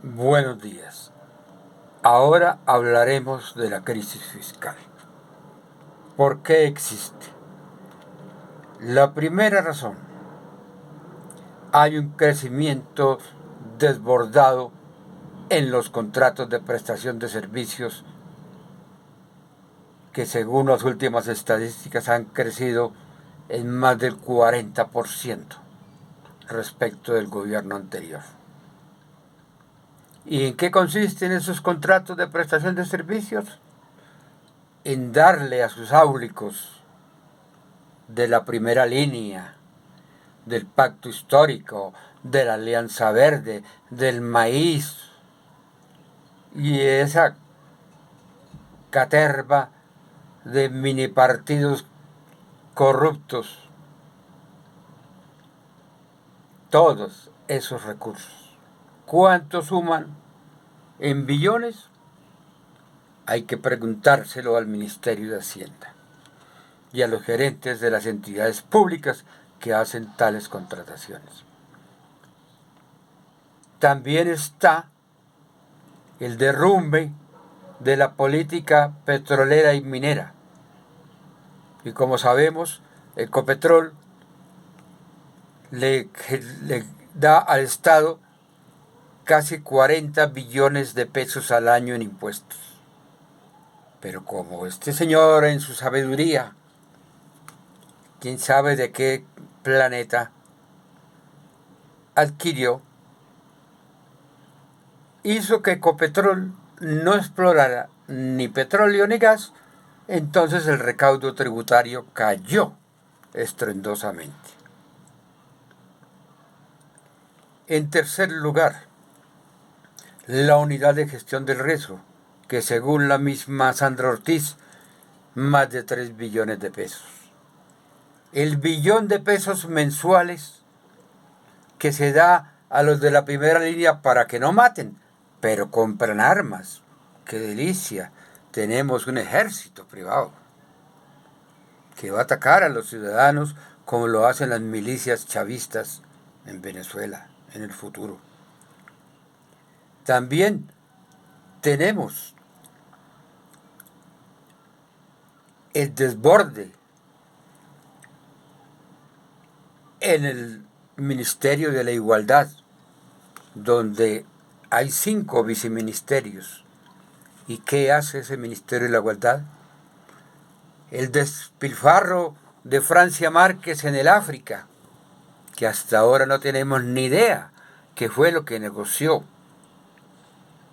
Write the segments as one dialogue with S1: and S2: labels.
S1: Buenos días. Ahora hablaremos de la crisis fiscal. ¿Por qué existe? La primera razón, hay un crecimiento desbordado en los contratos de prestación de servicios que según las últimas estadísticas han crecido en más del 40% respecto del gobierno anterior. ¿Y en qué consisten esos contratos de prestación de servicios? En darle a sus áulicos de la primera línea, del pacto histórico, de la Alianza Verde, del maíz y esa caterva de mini partidos corruptos, todos esos recursos. ¿Cuánto suman en billones? Hay que preguntárselo al Ministerio de Hacienda y a los gerentes de las entidades públicas que hacen tales contrataciones. También está el derrumbe de la política petrolera y minera. Y como sabemos, Ecopetrol le da al Estado casi 40 billones de pesos al año en impuestos. Pero como este señor en su sabiduría, quién sabe de qué planeta, adquirió, hizo que Ecopetrol no explorara ni petróleo ni gas, entonces el recaudo tributario cayó estruendosamente. En tercer lugar, la unidad de gestión del riesgo, que según la misma Sandra Ortiz, más de 3 billones de pesos. El billón de pesos mensuales que se da a los de la primera línea para que no maten, pero compran armas. ¡Qué delicia! Tenemos un ejército privado que va a atacar a los ciudadanos como lo hacen las milicias chavistas en Venezuela en el futuro. También tenemos el desborde en el Ministerio de la Igualdad, donde hay 5 viceministerios. ¿Y qué hace ese Ministerio de la Igualdad? El despilfarro de Francia Márquez en el África, que hasta ahora no tenemos ni idea qué fue lo que negoció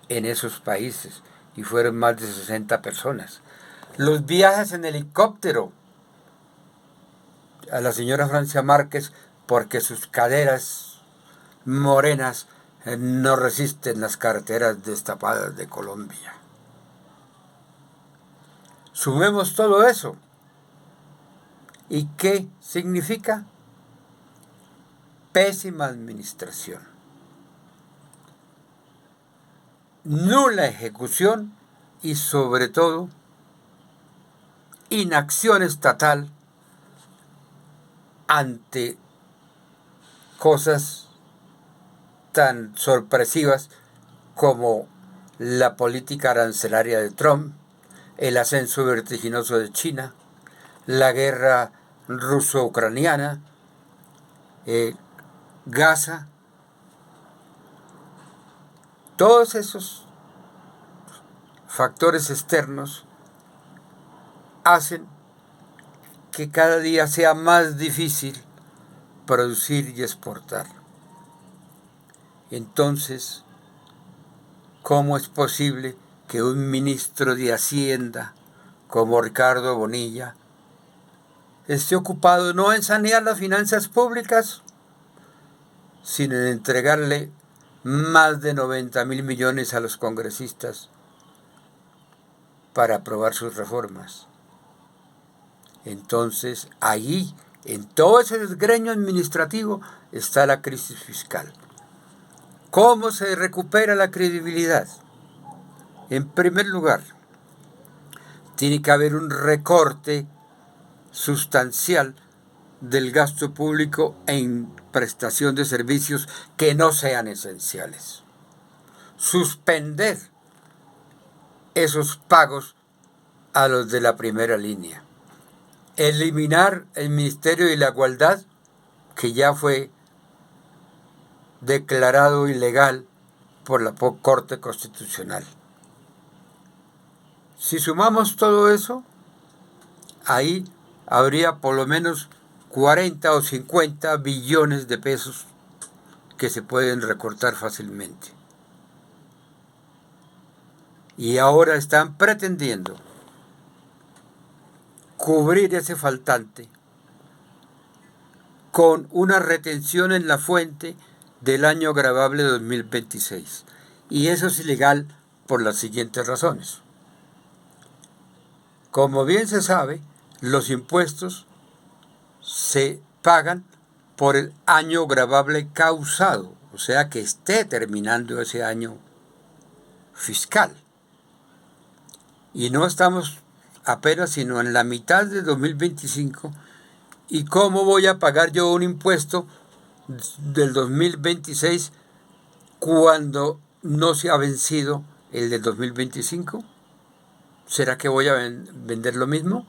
S1: en esos países, y fueron más de 60 personas. Los viajes en helicóptero a la señora Francia Márquez porque sus caderas morenas no resisten las carreteras destapadas de Colombia. Sumemos todo eso. ¿Y qué significa? Pésima administración, nula ejecución y sobre todo inacción estatal ante cosas tan sorpresivas como la política arancelaria de Trump, el ascenso vertiginoso de China, la guerra ruso-ucraniana, Gaza. Todos esos factores externos hacen que cada día sea más difícil producir y exportar. Entonces, ¿cómo es posible que un ministro de Hacienda como Ricardo Bonilla esté ocupado no en sanear las finanzas públicas, sino en entregarle más de 90.000 millones a los congresistas para aprobar sus reformas? Entonces, ahí, en todo ese desgreño administrativo, está la crisis fiscal. ¿Cómo se recupera la credibilidad? En primer lugar, tiene que haber un recorte sustancial del gasto público en prestación de servicios que no sean esenciales. suspender esos pagos a los de la primera línea, eliminar el Ministerio de la Igualdad, que ya fue declarado ilegal por la Corte Constitucional. Si sumamos todo eso, ahí habría por lo menos 40 o 50 billones de pesos que se pueden recortar fácilmente. Y ahora están pretendiendo cubrir ese faltante con una retención en la fuente del año gravable 2026. Y eso es ilegal por las siguientes razones. Como bien se sabe, los impuestos se pagan por el año gravable causado, o sea que esté terminando ese año fiscal. Y no estamos apenas sino en la mitad de 2025. ¿Y cómo voy a pagar yo un impuesto del 2026 cuando no se ha vencido el del 2025? ¿Será que voy a vender lo mismo?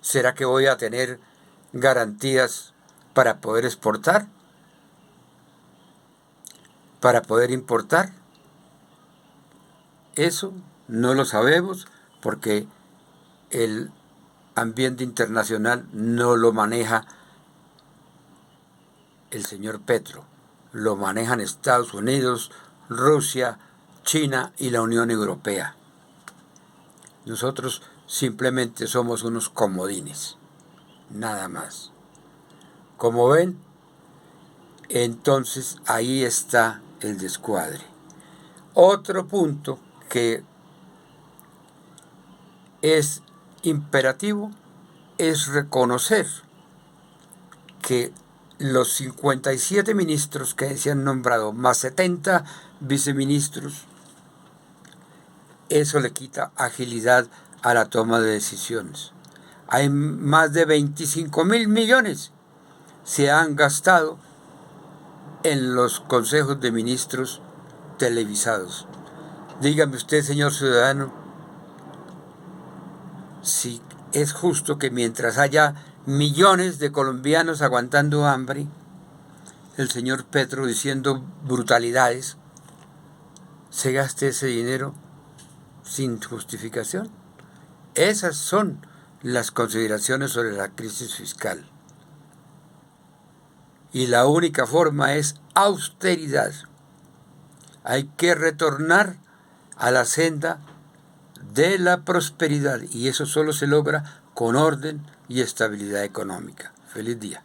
S1: ¿Será que voy a tener garantías para poder exportar? ¿Para poder importar? Eso no lo sabemos porque el ambiente internacional no lo maneja el señor Petro. Lo manejan Estados Unidos, Rusia, China y la Unión Europea. Nosotros simplemente somos unos comodines, nada más. Como ven, entonces ahí está el descuadre. Otro punto que es imperativo es reconocer que los 57 ministros que se han nombrado, más 70 viceministros, eso le quita agilidad a la toma de decisiones. Hay más de 25.000 millones se han gastado en los consejos de ministros televisados. Dígame usted, señor ciudadano, si es justo que mientras haya millones de colombianos aguantando hambre, el señor Petro diciendo brutalidades, se gaste ese dinero sin justificación. Esas son las consideraciones sobre la crisis fiscal. Y la única forma es austeridad. Hay que retornar a la senda de la prosperidad y eso solo se logra con orden y estabilidad económica. Feliz día.